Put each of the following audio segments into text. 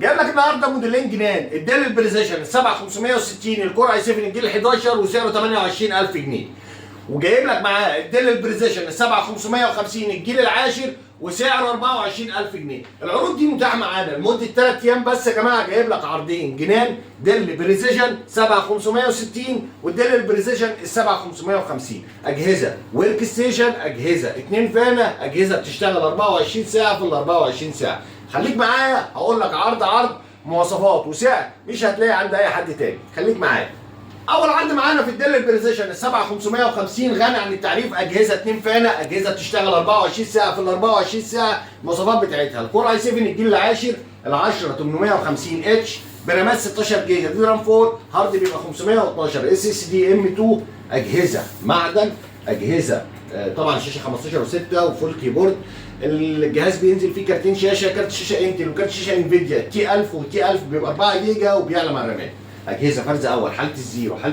جايب لك النهارده موديلين جنان، الديل البريسيشن ال 7560 الكور اي 7 الجيل 11 وسعره 28000 جنيه. وجايب لك معاه الديل البريسيشن ال 7550 الجيل العاشر وسعره 24000 جنيه. العروض دي متاحه معانا لمده 3 ايام بس يا جماعه. جايب لك عرضين جنان، ديل بريسيشن 7560 والديل البريسيشن ال 7550. اجهزه ورك ستيشن، اجهزه 2 فانه، اجهزه بتشتغل 24 ساعه في ال 24 ساعه. خليك معايا هقول لك عرض مواصفات وسعر مش هتلاقي عند اي حد تاني. خليك معايا. اول عرض معانا في الديل البريسيشن ال 7550 غني عن التعريف، اجهزه 2 فانه، اجهزه بتشتغل 24 ساعه في ال 24 ساعه. المواصفات بتاعتها الكور اي 7 الجيل العاشر ال10 850 اتش برامات 16 جيجا دي رام 4، هارد بيبقى 512 اس اس دي ام 2. اجهزه معدن، اجهزه طبعا شاشه 15 و6 وفول كيبورد. الجهاز بينزل فيه كارتين شاشه، كارت شاشه انتل وكارت شاشه انفيديا تي 1000 وتي 1000 بيبقى 4 جيجا وبيعلى مع الرامات. اجهزه فرز اول حاله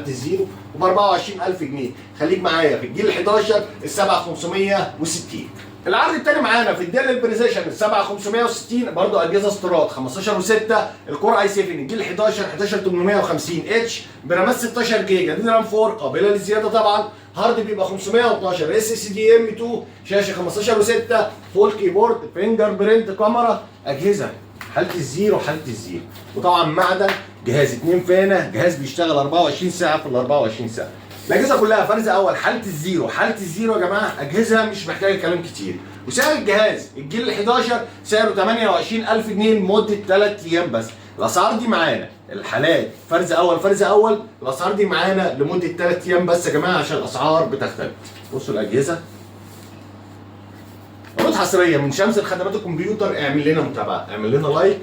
الزيرو وب 24000 جنيه. خليك معايا في الجيل 11 ال 7560. العرض الثاني معانا في الديل البريسيشن ال 7560 برضه اجهزه استيراد 15 و6 الكور اي 7 الجيل 11 850 اتش برامات 16 جيجا دي رام 4 قابله للزياده طبعا. هارد بيبقى 512 اس اس دي ام 2، شاشه 15 و6 فول كيبورد، فينجر برنت، كاميرا. اجهزه حاله الزيرو وطبعا معدن. جهاز 2 فانه، جهاز بيشتغل 24 ساعه في ال 24 ساعه. الاجهزه كلها فرز اول حاله الزيرو يا جماعه. اجهزه مش محتاجه كلام كتير. وسعر الجهاز الجيل ال 11 سعره 28000 جنيه لمده 3 ايام بس. الاسعار دي معانا الحالات فرز اول الاسعار دي معانا لمده 3 ايام بس يا جماعه عشان الاسعار بتختلف. بصوا الاجهزه. عروض حصريه من شمس الخدمات الكمبيوتر. اعمل لنا متابعه، اعمل لنا لايك.